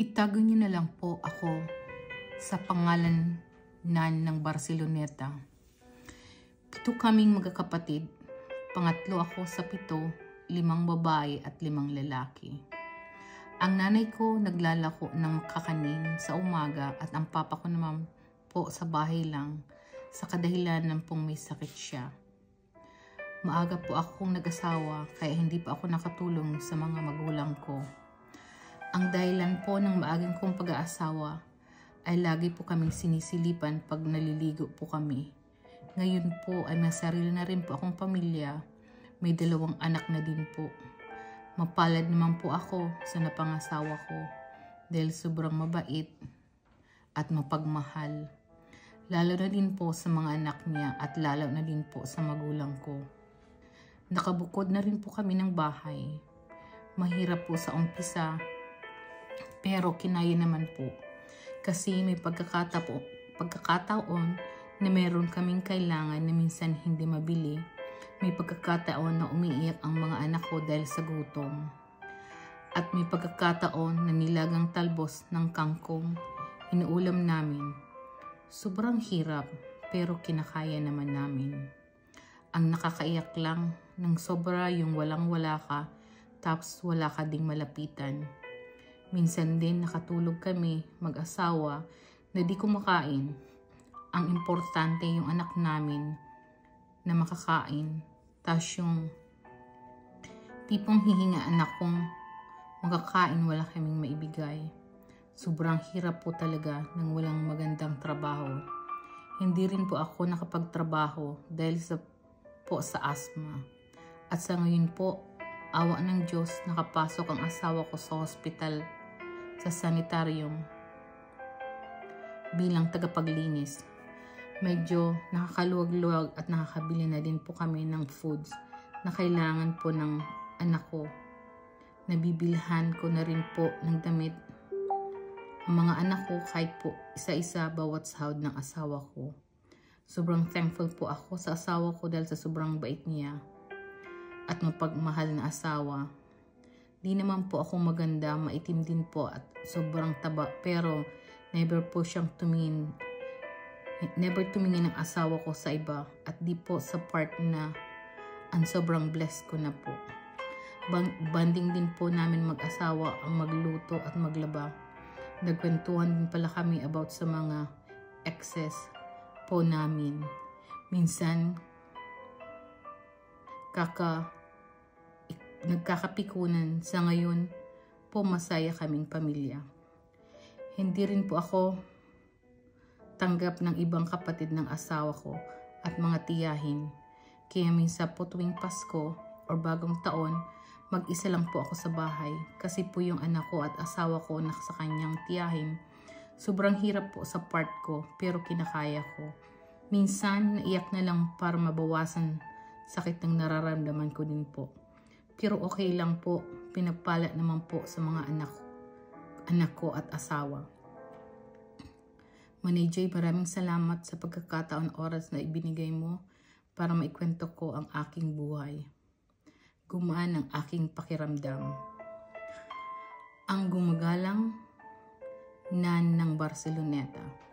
Itago niyo na lang po ako sa pangalan ng Barceloneta. 7 kaming magkakapatid. Pangatlo ako sa 7, 5 babae at 5 lalaki. Ang nanay ko naglalako ng kakanin sa umaga at ang papa ko naman po sa bahay lang sa kadahilanan pong may sakit siya. Maaga po akong nag-asawa kaya hindi pa ako nakatulong sa mga magulang ko. Ang dahilan po ng maagang kong pag-aasawa ay lagi po kaming sinisilipan pag naliligo po kami. Ngayon po ay may sarili na rin po akong pamilya. May 2 anak na din po. Mapalad naman po ako sa napangasawa ko dahil sobrang mabait at mapagmahal. Lalo na din po sa mga anak niya at lalo na din po sa magulang ko. Nakabukod na rin po kami ng bahay. Mahirap po sa umpisa pero kinaya naman po. Kasi may pagkakataon na meron kaming kailangan na minsan hindi mabili. May pagkakataon na umiiyak ang mga anak ko dahil sa gutom. At may pagkakataon na nilagang talbos ng kangkong inuulam namin. Sobrang hirap pero kinakaya naman namin. Ang nakakaiyak lang ng sobra yung walang-wala ka tapos wala ka ding malapitan. Minsan din nakatulog kami mag-asawa na di kumakain. Ang importante yung anak namin na makakain. Tapos yung tipong hihinga anak kong makakain wala kaming maibigay. Sobrang hirap po talaga ng walang magandang trabaho. Hindi rin po ako nakapagtrabaho dahil sa asthma. At sa ngayon po, awa ng Diyos, nakapasok ang asawa ko sa hospital sa sanitarium bilang tagapaglinis. Medyo nakakaluwag-luwag at nakakabili na din po kami ng foods na kailangan po ng anak ko. Nabibilhan ko na rin po ng damit ang mga anak ko kahit po isa-isa bawat sahod ng asawa ko. Sobrang thankful po ako sa asawa ko dahil sa sobrang bait niya at mapagmahal na asawa. Di naman po ako maganda, maitim din po at sobrang taba pero never po siyang tumingin. Never tumingin ang asawa ko sa iba at di po sa part na ang sobrang blessed ko na po. Banding din po namin mag-asawa ang magluto at maglaba. Nagkwentuhan din pala kami about sa mga excess po namin. Minsan nagkakapikunan. Sa ngayon po masaya kaming pamilya. Hindi rin po ako tanggap ng ibang kapatid ng asawa ko at mga tiyahin. Kaya minsan po tuwing Pasko or bagong taon, mag-isa lang po ako sa bahay. Kasi po yung anak ko at asawa ko nasa kanyang tiyahin. Sobrang hirap po sa part ko pero kinakaya ko. Minsan naiyak na lang para mabawasan sakit ng nararamdaman ko din po. Pero okay lang po, pinagpala naman po sa mga anak ko at asawa. Manay Joy, maraming salamat sa pagkakataon oras na ibinigay mo para maikwento ko ang aking buhay. Gumaan ang aking pakiramdam. Ang gumagalang nan ng Barceloneta.